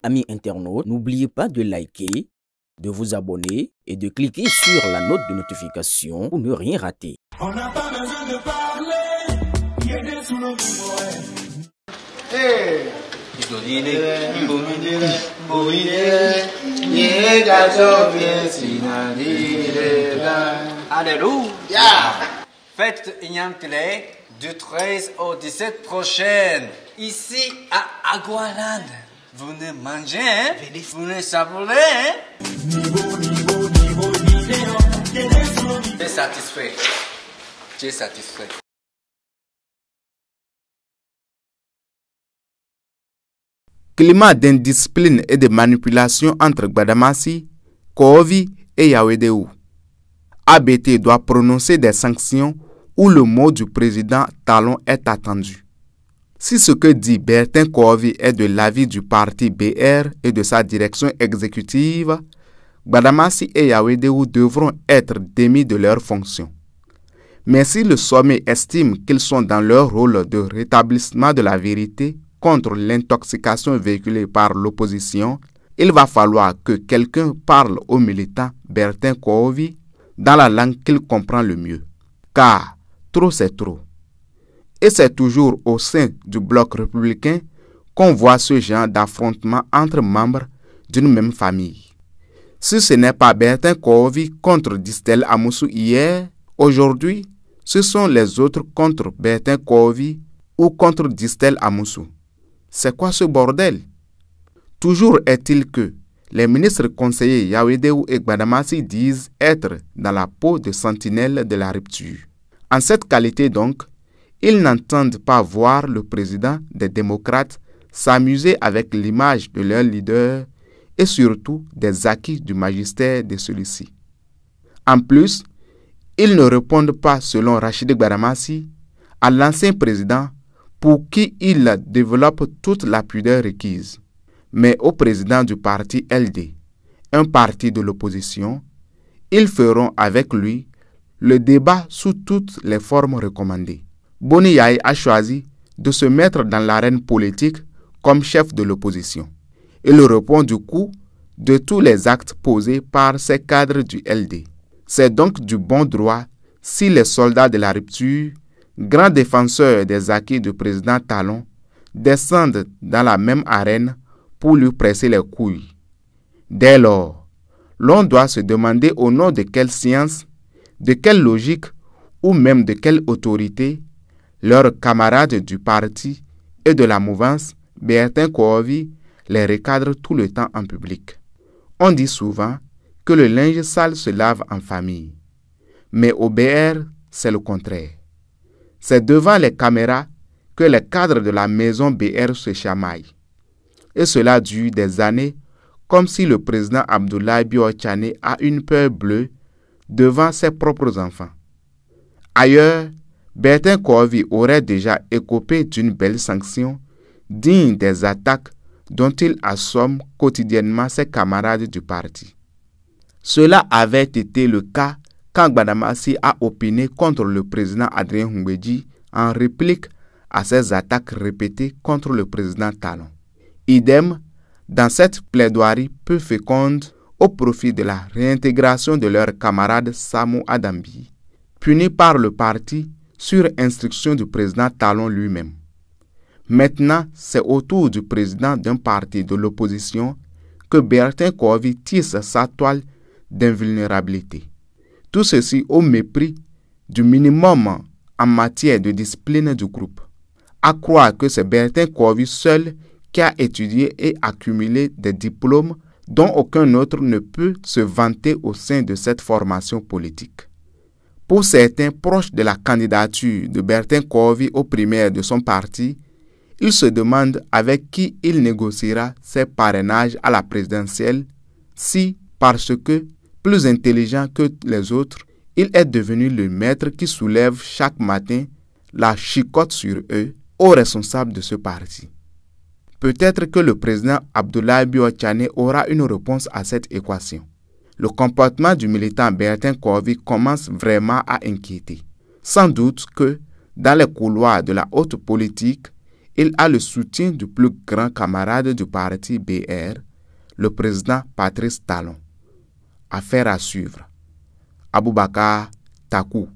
Amis internautes, n'oubliez pas de liker, de vous abonner et de cliquer sur la note de notification pour ne rien rater. On n'a pas besoin de parler, il est des sous nos Alléluia. Fête Ignamtele du 13 au 17 prochaine, ici à Agualand. Vous venez manger, hein? Vous venez savourer, hein? Tu es satisfait. Tu es satisfait. Climat d'indiscipline et de manipulation entre Gbadamassi, Koovi et Yaoundé. ABT doit prononcer des sanctions où le mot du président Talon est attendu. Si ce que dit Bertin Koovi est de l'avis du parti BR et de sa direction exécutive, Gbadamassi et Yaoundé devront être démis de leurs fonctions. Mais si le sommet estime qu'ils sont dans leur rôle de rétablissement de la vérité contre l'intoxication véhiculée par l'opposition, il va falloir que quelqu'un parle aux militants Bertin Koovi dans la langue qu'il comprend le mieux. Car trop c'est trop. Et c'est toujours au sein du bloc républicain qu'on voit ce genre d'affrontement entre membres d'une même famille. Si ce n'est pas Bertin Koovi contre Distel Amoussou hier, aujourd'hui, ce sont les autres contre Bertin Koovi ou contre Distel Amoussou. C'est quoi ce bordel? Toujours est-il que les ministres conseillers Yaoundé et Gbadamassi disent être dans la peau de sentinelle de la rupture. En cette qualité donc, ils n'entendent pas voir le président des démocrates s'amuser avec l'image de leur leader et surtout des acquis du magistère de celui-ci. En plus, ils ne répondent pas, selon Rachid Gbadamassi, à l'ancien président pour qui il développe toute la pudeur requise, mais au président du parti LD, un parti de l'opposition. Ils feront avec lui le débat sous toutes les formes recommandées. Boni Yaye a choisi de se mettre dans l'arène politique comme chef de l'opposition. Il répond du coup de tous les actes posés par ces cadres du LD. C'est donc du bon droit si les soldats de la rupture, grands défenseurs des acquis du président Talon, descendent dans la même arène pour lui presser les couilles. Dès lors, l'on doit se demander au nom de quelle science, de quelle logique ou même de quelle autorité leurs camarades du parti et de la mouvance, Bertin Koovi, les recadrent tout le temps en public. On dit souvent que le linge sale se lave en famille. Mais au BR, c'est le contraire. C'est devant les caméras que les cadres de la maison BR se chamaillent. Et cela dure des années, comme si le président Abdoulaye Biotchane a une peur bleue devant ses propres enfants. Ailleurs, Bertin Koovi aurait déjà écopé d'une belle sanction digne des attaques dont il assomme quotidiennement ses camarades du parti. Cela avait été le cas quand Gbadamassi a opiné contre le président Adrien Goumbédi en réplique à ses attaques répétées contre le président Talon. Idem dans cette plaidoirie peu féconde au profit de la réintégration de leur camarade Samou Adambi, puni par le parti sur instruction du président Talon lui-même. Maintenant, c'est au tour du président d'un parti de l'opposition que Bertin Koovi tisse sa toile d'invulnérabilité. Tout ceci au mépris du minimum en matière de discipline du groupe. À croire que c'est Bertin Koovi seul qui a étudié et accumulé des diplômes dont aucun autre ne peut se vanter au sein de cette formation politique. Pour certains proches de la candidature de Bertin Koovi aux primaires de son parti, il se demande avec qui il négociera ses parrainages à la présidentielle si, parce que, plus intelligent que les autres, il est devenu le maître qui soulève chaque matin la chicotte sur eux aux responsables de ce parti. Peut-être que le président Abdoulaye Biotchane aura une réponse à cette équation. Le comportement du militant Bertin Koovi commence vraiment à inquiéter. Sans doute que, dans les couloirs de la haute politique il a le soutien du plus grand camarade du parti BR, le président Patrice Talon. Affaire à suivre. Aboubakar Takou.